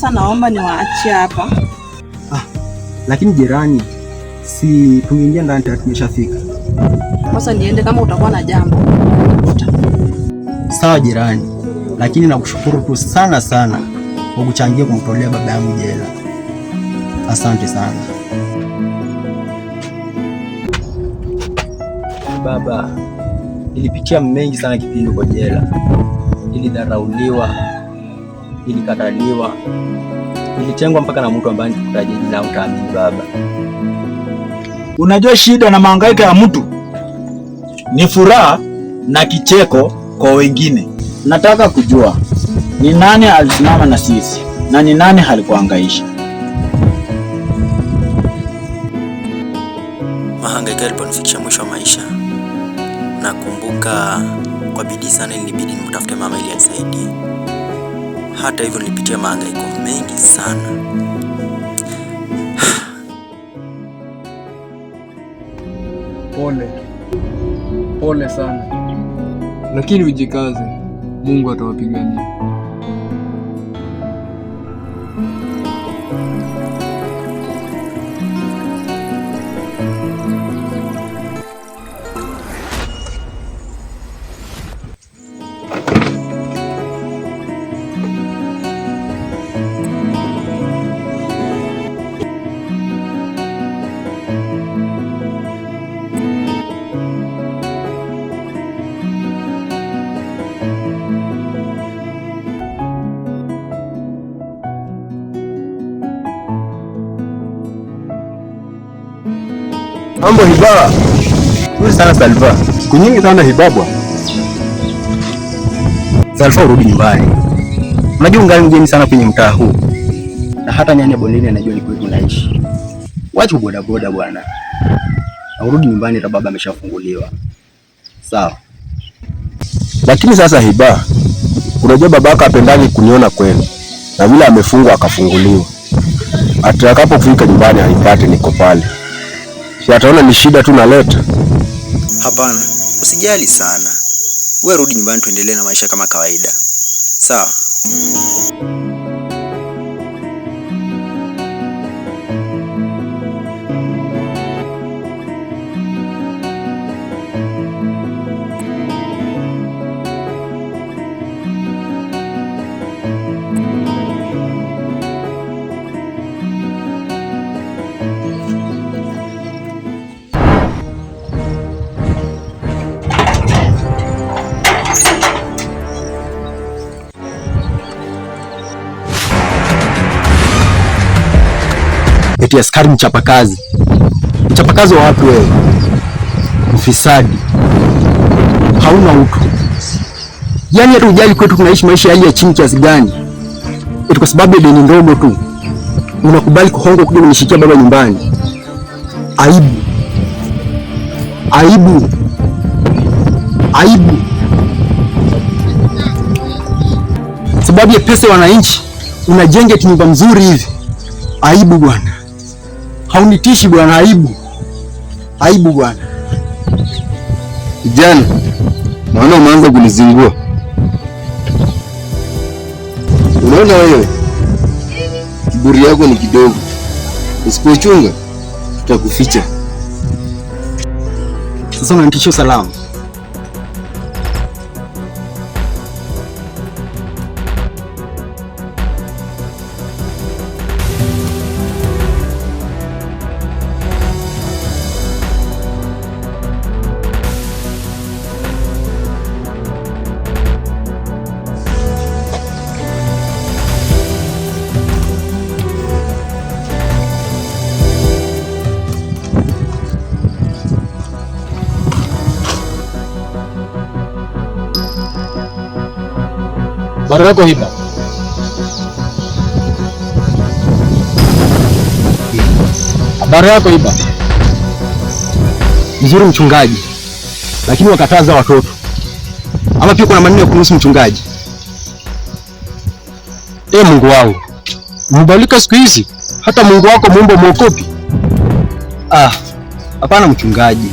sasa naomba niwaachie hapa. Lakini jirani, si tungeingia ndani tayari tumeshafika. Sasa niende kama utakuwa na jambo. Sawa jirani, lakini nakushukuru tu sana sana kwa kuchangia kumtolea baba yangu jela. Asante sana. Baba, nilipitia mengi sana kipindi kwa jela. Nilidharauliwa, nilikataliwa, nilitengwa mpaka na mtu ambaye nikutaje jina utaamini baba. Unajua shida na mahangaiko ya mtu ni furaha na kicheko kwa wengine. Nataka kujua ni nani alisimama na sisi na ni nani alikuhangaisha? Mahangaiko yaliponifikisha mwisho wa maisha. Nakumbuka kwa bidii sana ilibidi nimtafute mama ili anisaidie. Hata hivyo nilipitia mahangaiko mengi sana. Pole sana, lakini ujikaze, Mungu atawapigania. Mambo Hiba. Nzuri sana Salva. Siku nyingi sana Hiba bwana. Salva, urudi nyumbani. Unajua ungali mgeni sana kwenye mtaa huu. Na hata nyanya bondeni anajua ni kwetu naishi. Wacha boda boda bwana. Na urudi nyumbani, hata baba ameshafunguliwa. Sawa. Lakini sasa Hiba, unajua babaka apendagi kuniona kwenu. Na vile amefungwa akafunguliwa. Atakapofika nyumbani haipate niko pale. Si ataona ni shida tu naleta. Hapana, usijali sana. Wewe rudi nyumbani tuendelee na maisha kama kawaida. Sawa? Eti askari mchapakazi. Mchapakazi wa wapi wewe? Mfisadi. Hauna utu. Yaani hata ujali kwetu tunaishi maisha hali ya chini kiasi gani? Eti kwa sababu ya deni ndogo tu unakubali kuhonga kuja kunishikia baba nyumbani. Aibu. Aibu. Aibu. Sababu ya pesa ya wananchi unajenga nyumba mzuri hivi. Aibu bwana. Haunitishi bwana, aibu. Aibu bwana. Kijana, naona umeanza kunizingua. Unaona wewe, kiburi yako ni kidogo. Usipochunga tutakuficha. Sasa unanitishia usalama. Habari yako Hiba? Habari yako Hiba? Mzuri mchungaji, lakini wakataza watoto. Ama pia kuna maneno ya kuhusu mchungaji. Mungu wangu, mbadilika siku hizi, hata Mungu wako muombe mwokopi. Hapana mchungaji,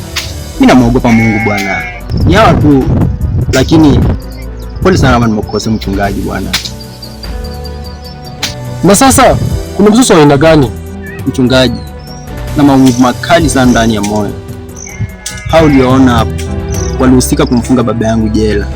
mimi namuogopa Mungu bwana. Ni hawa tu, lakini pole sana kama nimekosa mchungaji bwana. Na sasa kuna mzozo wa aina gani? Mchungaji, na maumivu makali sana ndani ya moyo. Hao ulioona hapo walihusika kumfunga baba yangu jela.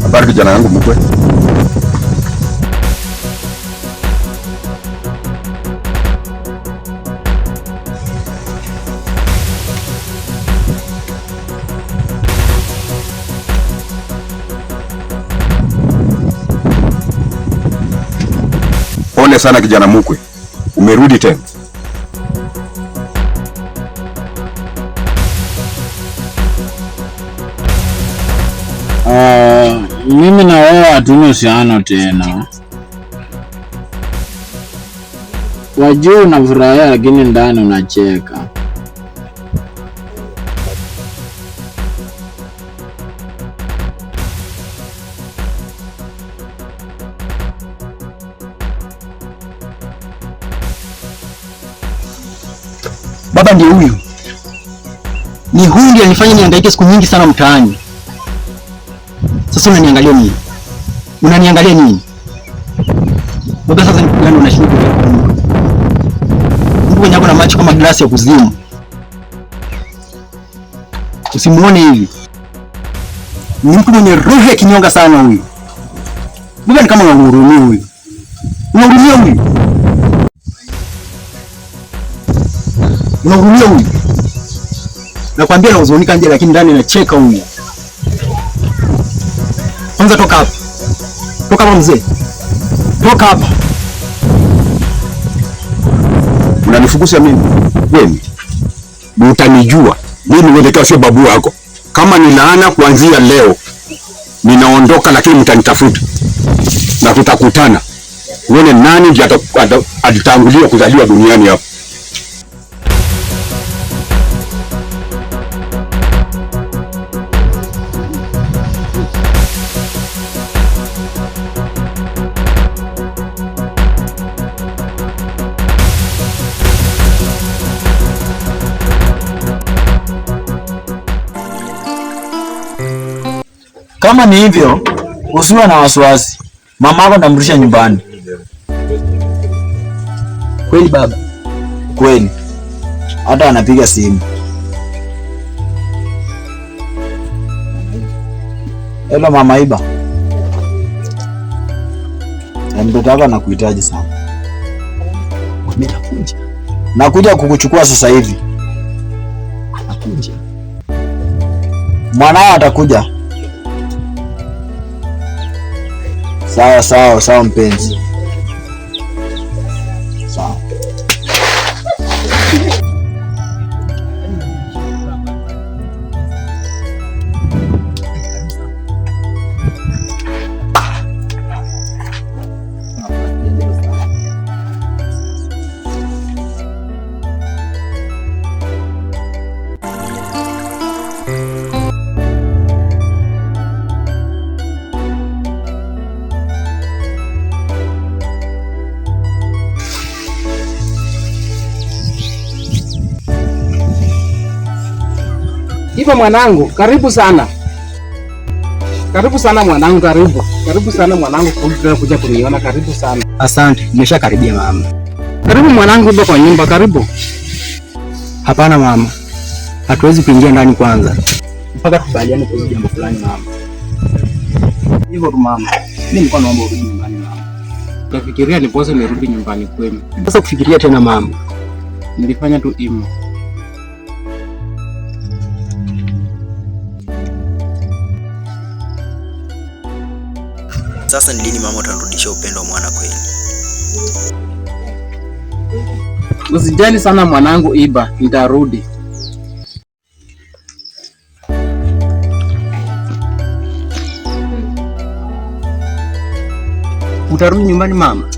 Habari kijana yangu mkwe. Pole sana kijana mkwe. Umerudi tena. Mimi na wewe hatuna uhusiano tena. Wajua unafurahia lakini ndani unacheka. Baba ndiye huyu. Ni huyu ndiye alifanya nihangaike siku nyingi sana mtaani. Sasa unaniangalia nini? Unaniangalia nini? Baba sasa ni gani unashindwa kuelewa? Mtu mwenye ako na macho kama glasi ya kuzimu. Usimuone hivi. Ni mtu mwenye roho ya kinyonga sana huyu. Baba ni kama unahurumia huyu. Unahurumia huyu. Unahurumia huyu. Nakwambia anahuzunika nje lakini ndani anacheka huyu. Kwanza toka hapa. Toka hapa mzee. Toka hapa. Unanifukuza mimi? Wewe. Utanijua. Mimi mwelekeo sio babu wako. Kama ni laana kuanzia leo ninaondoka, lakini mtanitafuta. Na tutakutana. Uone nani ndiye atatangulia kuzaliwa duniani hapa. Kama ni hivyo, usiwe na wasiwasi. Mamako ndamrudisha nyumbani. Kweli baba? Kweli. Hata anapiga simu. Hello Mama Iba. Mtoto wako anakuhitaji sana. Nitakuja. Nakuja kukuchukua sasa hivi. Nakuja. Mwanao atakuja. Sawa mpenzi. Sawa. Iba mwanangu, karibu sana. Karibu sana mwanangu, karibu. Karibu sana mwanangu, kuja kuniona, karibu sana. Asante, nimeshakaribia mama. Karibu mwanangu, Iba kwa nyumba, karibu. Hapana mama. Hatuwezi kuingia ndani kwanza. Mpaka tukubaliane kwa jambo fulani mama. Hivyo tu mama. Mimi nilikuwa naomba urudi nyumbani mama. nikafikiria nipose nirudi nyumbani kwenu. Sasa kufikiria tena mama. Nilifanya tu imo. Sasa ni lini mama utanirudishia upendo wa mwana kweli? Usijali sana mwanangu Iba, nitarudi. Utarudi nyumbani mama?